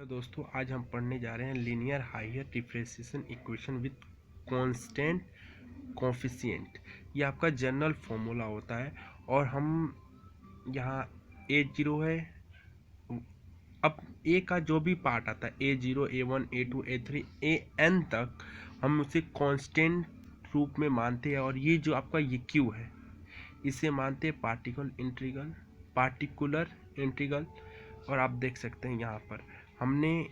दोस्तों, आज हम पढ़ने जा रहे हैं linear higher differentiation equation with constant coefficient. ये आपका जनरल फॉर्मूला होता है और हम यहाँ a0 है। अब a का जो भी पार्ट आता है a0 a1 a2 a3 an तक हम उसे कांस्टेंट रूप में मानते हैं। और ये जो आपका ये q है इसे मानते हैं पार्टिकुलर इंटीग्रल। और आप देख सकते हैं यहाँ पर हमने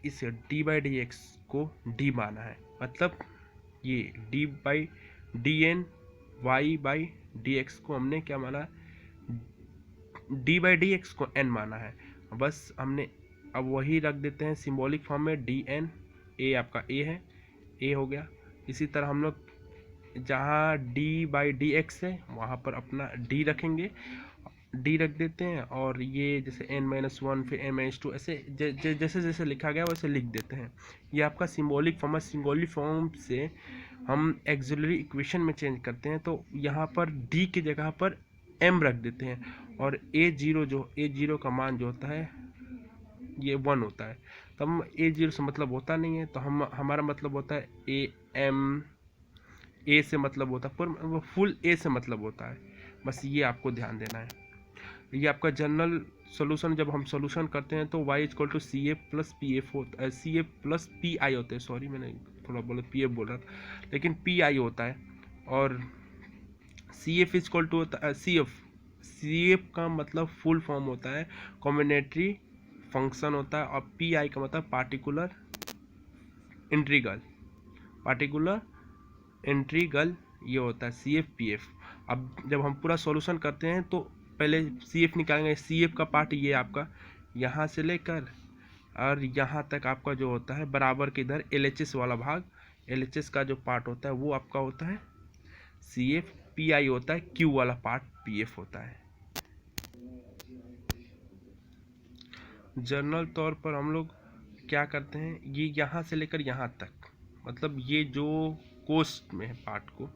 इस डी बाई डी एक्स को डी माना है, मतलब ये D by D N Y by D X को हमने क्या माना, डी बाई डी एक्स को एन माना है। बस हमने अब वही रख देते हैं सिंबॉलिक फॉर्म में, डी एन ए आपका ए है, ए हो गया। इसी तरह हम लोग जहाँ डी बाई डी एक्स है वहाँ पर अपना डी रखेंगे, डी रख देते हैं। और ये जैसे n-1 फिर n-2 ऐसे जैसे जैसे लिखा गया वैसे लिख देते हैं। ये आपका सिंबॉलिक फॉर्म है। सिंबॉलिक फॉर्म से हम एक्सिलरी इक्वेशन में चेंज करते हैं, तो यहाँ पर d की जगह पर m रख देते हैं। और a0 का मान जो होता है ये 1 होता है। तो हम a0 से मतलब होता नहीं है, तो हमारा मतलब होता है a से मतलब होता है, पर फुल a से मतलब होता है। बस ये आपको ध्यान देना है। ये आपका जनरल सॉल्यूशन जब हम सॉल्यूशन करते हैं तो y = CF + PF होता है, CF + PI होता है। सॉरी, मैंने थोड़ा बोला PF बोल रहा था, लेकिन PI होता है। और CF = होता है CF का मतलब फुल फॉर्म होता है कॉम्बिनेटरी फंक्शन होता है। और PI का मतलब पार्टिकुलर इंटीग्रल ये होता है CF/PF। अब जब हम पूरा सॉल्यूशन करते हैं तो पहले CF निकालेंगे। CF का पार्ट ये आपका यहाँ से लेकर और यहाँ तक आपका जो होता है बराबर के इधर LHS वाला भाग, LHS का जो पार्ट होता है वो आपका होता है CF। PI होता है Q वाला पार्ट PF होता है। जनरल तौर पर हम लोग क्या करते हैं, ये यहाँ से लेकर यहाँ तक, मतलब ये जो कोस्ट में है पार्ट को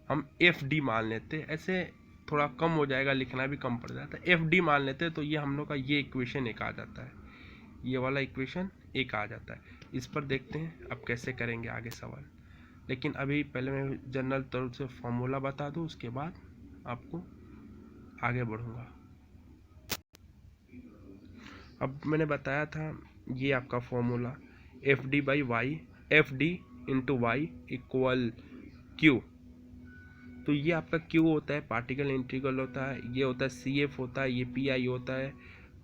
हम FD मान लेते हैं। ऐसे थोड़ा कम हो जाएगा, लिखना भी कम पड़ जाता है। FD मान लेते हैं तो ये हम लोग का ये इक्वेशन एक आ जाता है, ये वाला इक्वेशन एक आ जाता है। इस पर देखते हैं अब कैसे करेंगे आगे सवाल। लेकिन अभी पहले मैं जनरल तौर से फॉर्मूला बता दूँ, उसके बाद आपको आगे बढ़ूँगा। अब मैंने बताया था ये आपका formula FD/Y, FD × Y = Q। तो ये आपका Q होता है, पार्टिकल इंटीग्रल होता है, ये होता है CF होता है, ये PI होता है।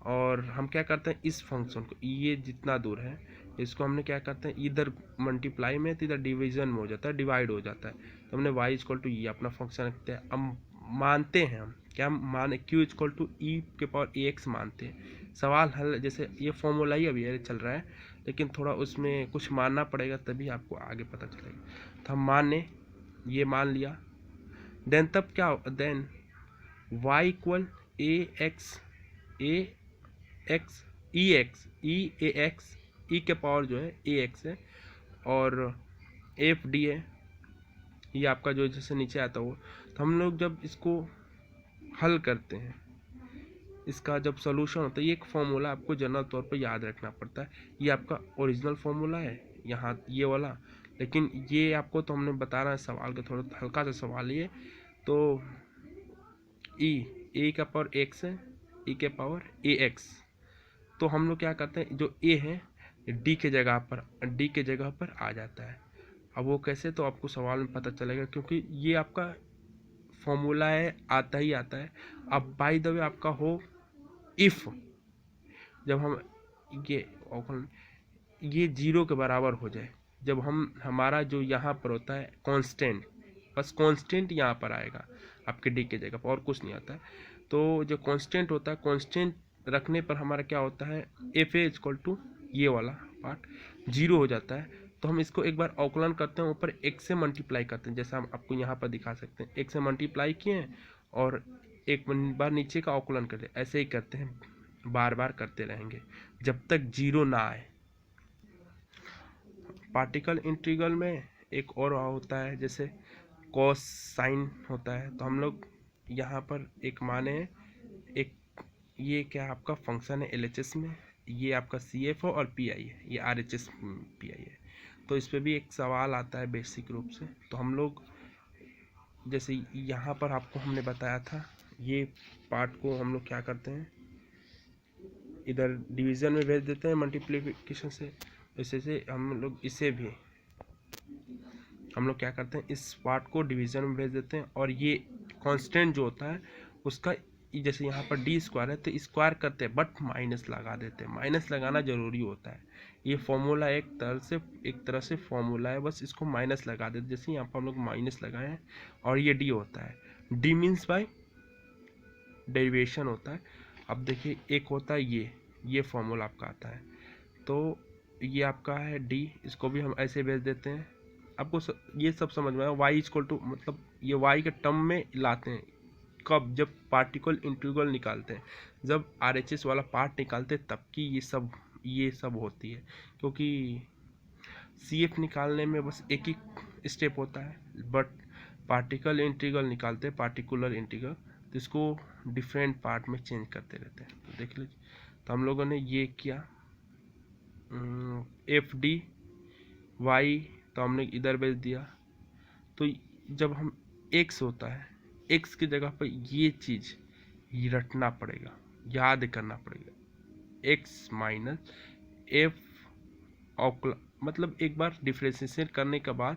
और हम क्या करते हैं, इस फंक्शन को, ये जितना दूर है इसको हमने क्या करते हैं, इधर मल्टीप्लाई में तो इधर डिवीजन में हो जाता है, डिवाइड हो जाता है। तो हमने y = ये अपना फंक्शन रखते हैं। अब मानते हैं हम क्या माने, Q = e⁴ax मानते हैं। सवाल हल, जैसे ये फॉर्मूला ही अभी चल रहा है, लेकिन थोड़ा उसमें कुछ मानना पड़ेगा तभी आपको आगे पता चलेगा। तो हम ये मान लिया, देन तब क्या, देन y = ax e के पावर जो है ax है, और FD है ये आपका जो जैसे नीचे आता हो। तो हम लोग जब इसको हल करते हैं, इसका जब सॉल्यूशन होता है, ये एक फॉर्मूला आपको जनरल तौर पर याद रखना पड़ता है। ये आपका ओरिजिनल फॉर्मूला है यहाँ ये वाला, लेकिन ये आपको तो हमने बता रहा है सवाल का थोड़ा हल्का सा सवाल ये। तो ए का पावर x है, e के पावर ax। तो हम लोग क्या करते हैं, जो a है d के जगह पर आ जाता है। अब वो कैसे, तो आपको सवाल में पता चलेगा, क्योंकि ये आपका फॉर्मूला है, आता ही आता है। अब बाय द वे आपका हो इफ़, जब हम ये 0 के बराबर हो जाए, जब हमारा जो यहाँ पर होता है कांस्टेंट, बस कांस्टेंट यहाँ पर आएगा आपके डी के जगह पर, और कुछ नहीं आता है। तो जो कांस्टेंट होता है, कांस्टेंट रखने पर हमारा क्या होता है, FA = ये वाला पार्ट 0 हो जाता है। तो हम इसको एक बार अवकलन करते हैं, ऊपर x से मल्टीप्लाई करते हैं, जैसा हम आपको यहाँ पर दिखा सकते हैं। x से मल्टीप्लाई किए हैं और एक बार नीचे का अवकलन करते हैं। ऐसे ही करते हैं, बार बार करते रहेंगे जब तक 0 ना आए। पार्टिकल इंटीग्रल में एक और होता है, जैसे कॉस साइन होता है। तो हम लोग यहाँ पर एक माने, एक ये क्या आपका फंक्शन है LHS में, ये आपका CF और PI है, ये RHS PI है। तो इस पर भी एक सवाल आता है बेसिक रूप से। तो हम लोग जैसे यहाँ पर आपको हमने बताया था, ये पार्ट को हम लोग क्या करते हैं, इधर डिवीज़न में भेज देते हैं मल्टीप्लिकेशन से। इसे से हम लोग इसे भी हम लोग क्या करते हैं, इस पार्ट को डिवीज़न में भेज देते हैं, और ये कांस्टेंट जो होता है उसका, जैसे यहाँ पर डी स्क्वायर है तो स्क्वायर करते हैं बट माइनस लगा देते हैं। माइनस लगाना जरूरी होता है। ये फॉर्मूला एक तरह से फॉर्मूला है, बस इसको माइनस लगा देते। जैसे यहाँ पर हम लोग माइनस लगाए हैं और ये डी होता है, डी मीन्स बाय डेरिवेशन होता है। अब देखिए एक होता है ये फॉर्मूला आपका आता है, तो ये आपका है डी, इसको भी हम ऐसे भेज देते हैं। आपको ये सब समझ में आया। वाई इक्वल टू, मतलब ये वाई के टर्म में लाते हैं कब, जब पार्टिकल इंटीग्रल निकालते हैं, जब RHS वाला पार्ट निकालते हैं तब की ये सब होती है। क्योंकि CF निकालने में बस एक ही स्टेप होता है, बट पार्टिकल इंटीग्रल निकालते हैं, पार्टिकुलर इंटीग्रल, तो इसको डिफरेंट पार्ट में चेंज करते रहते हैं। तो देख लीजिए, तो हम लोगों ने ये किया FD वाई, तो हमने इधर भेज दिया। तो जब हम x होता है, x की जगह पर ये चीज़ रटना पड़ेगा, याद करना पड़ेगा, x माइनस एफ ऑफ, मतलब एक बार डिफ्रेंशिएशन करने के बाद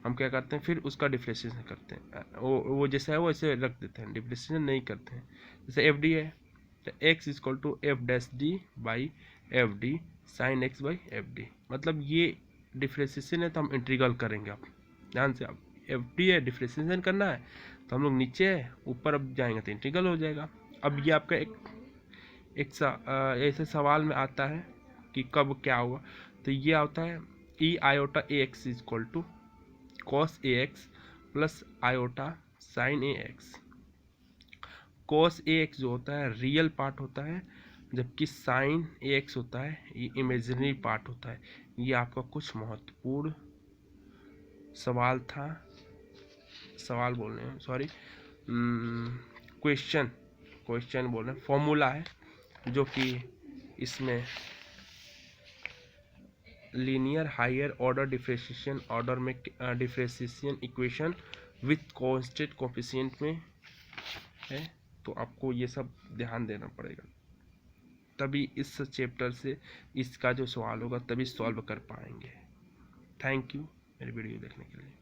हम क्या करते हैं, फिर उसका डिफ्रेंशिएशन करते हैं। वो जैसा है वो ऐसे रख देते हैं, डिफ्रेंशिएशन नहीं करते हैं। जैसे FD है तो x equal to F' by FD sine x by FD, मतलब ये डिफ्रेंशिएशन है तो हम इंटीग्रल करेंगे। आप ध्यान से, आप FD है डिफ्रेंशिएशन करना है तो हम लोग नीचे है, ऊपर अब जाएंगे तो इंटीग्रल हो जाएगा। अब ये आपका ऐसे सवाल में आता है कि कब क्या होगा, तो ये आता है E iota AX equal to cos AX plus iota sine AX। Cos AX जो होता है रियल पार्ट होता है, जबकि साइन AX होता है ये इमेजिनरी पार्ट होता है। ये आपका कुछ महत्वपूर्ण सवाल था, सवाल बोल रहे हैं सॉरी, क्वेश्चन बोल रहे हैं, फॉर्मूला है जो कि इसमें linear higher order differentiation order में differentiation equation with constant coefficient में है। तो आपको ये सब ध्यान देना पड़ेगा, तभी इस चैप्टर से इसका जो सवाल होगा तभी सॉल्व कर पाएंगे। थैंक यू मेरी वीडियो देखने के लिए।